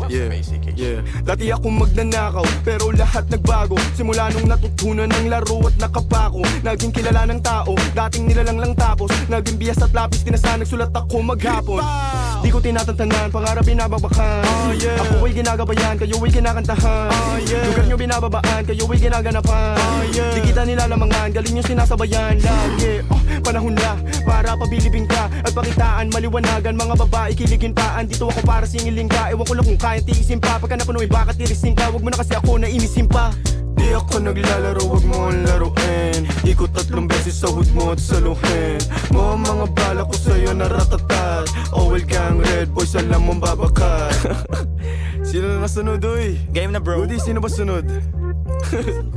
Yeah, basic yeah. Dati akong magnanakaw, pero lahat nagbago. Simula nung natutunan ng laro at nakapako. Naging kilala ng tao, dating nilalang lang tapos naging biyas at lapis, tinasa nagsulat ako maghapon. Di ko tinatantanan, pangarap binababakan. Ako ay ginagabayan, kayo ay kinakantahan. Lugar nyo binababaan, kayo ay ginaganapan. Di kita nilalamangan, galing nyo sinasabayan. Lagi, panahon na, para pabilibing ka at pakitaan, maliwanagan. Mga babae kiligin pa, andito ako para singilin ka. Ewan ko lang kung kaya tiisin pa, pagka napunoy baka tirisin ka. Wag mo na kasi ako na inisin pa. Di ako naglalaro, wag mo ang laruin. Ikot 3 beses sa hood mo at saluhin mo ang mga bala ko sa'yo na ratatat. Owel gang, red boys, alam mong babakat. Sino na nasunod, uy? Game na, bro. Rudy, sino ba sunod?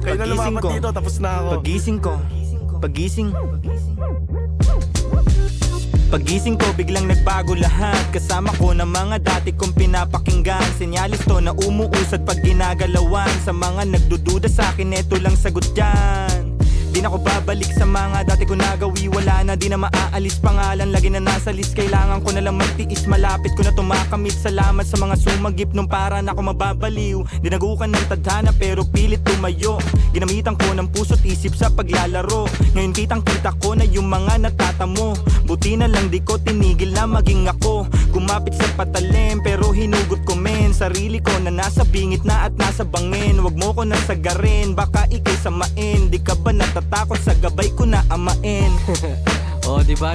Kayo na lumapat dito, tapos na ako. Pagising ko, biglang nagbago lahat. Kasama ko ng mga dati kong pinapakinggan. Senyalis to na umuusad pag ginagalawan. Sa mga nagdududa sa akin, eto lang sagot dyan. Di na ako babalik sa mga dati ko nagawi. Wala na, di na maaalis pangalan. Lagi na nasa list, kailangan ko na lang magtiis. Malapit ko na tumakamit. Salamat sa mga sumagip nung para na ako mababaliw. Dinagukan ng tadhana pero pilit tumayo. Ginamitan ko ng puso't isip sa paglalaro. Ngayon kitang kita ko na yung mga natatamo. Buti na lang di ko tinigil na maging ako. Kumapit sa patalim pero hinugot ko men. Sarili ko na nasa bingit na at nasa bangin. Wag mo ko nang sagarin, baka ikay samain. Di ka ba natatakot sa gabay ko na amain? Oh, diba?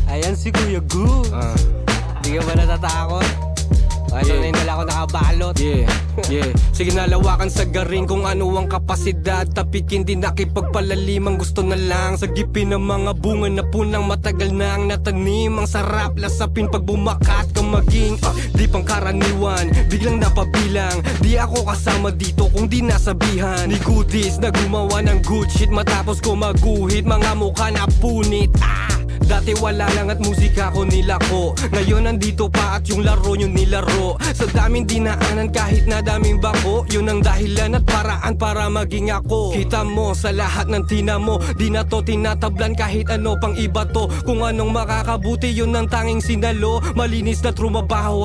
Ayan si Kuya Gu. Di ka ba natatakot? Ito na yung dala ko nakabalot. Sige nalawakan sa garing kung ano ang kapasidad. Tapikin din nakipagpalalim ang gusto na lang. Sagipin ng mga bunga na punang matagal na ang natanim. Ang sarap lasapin pag bumakat ka maging di pangkaraniwan, biglang napabilang. Di ako kasama dito kung di nasabihan ni Goodies na gumawa ng good shit. Matapos ko maguhit mga mukha na punit. Dati wala lang at musika ko nilako. Ngayon nandito pa at yung laro nyo nilaro. Sa daming dinaanan kahit na daming bako. Yun ang dahilan at paraan para maging ako. Kita mo sa lahat ng tinamo, di na to tinatablan kahit ano pang iba to. Kung anong makakabuti yun ang tanging sinalo. Malinis na trumabaho at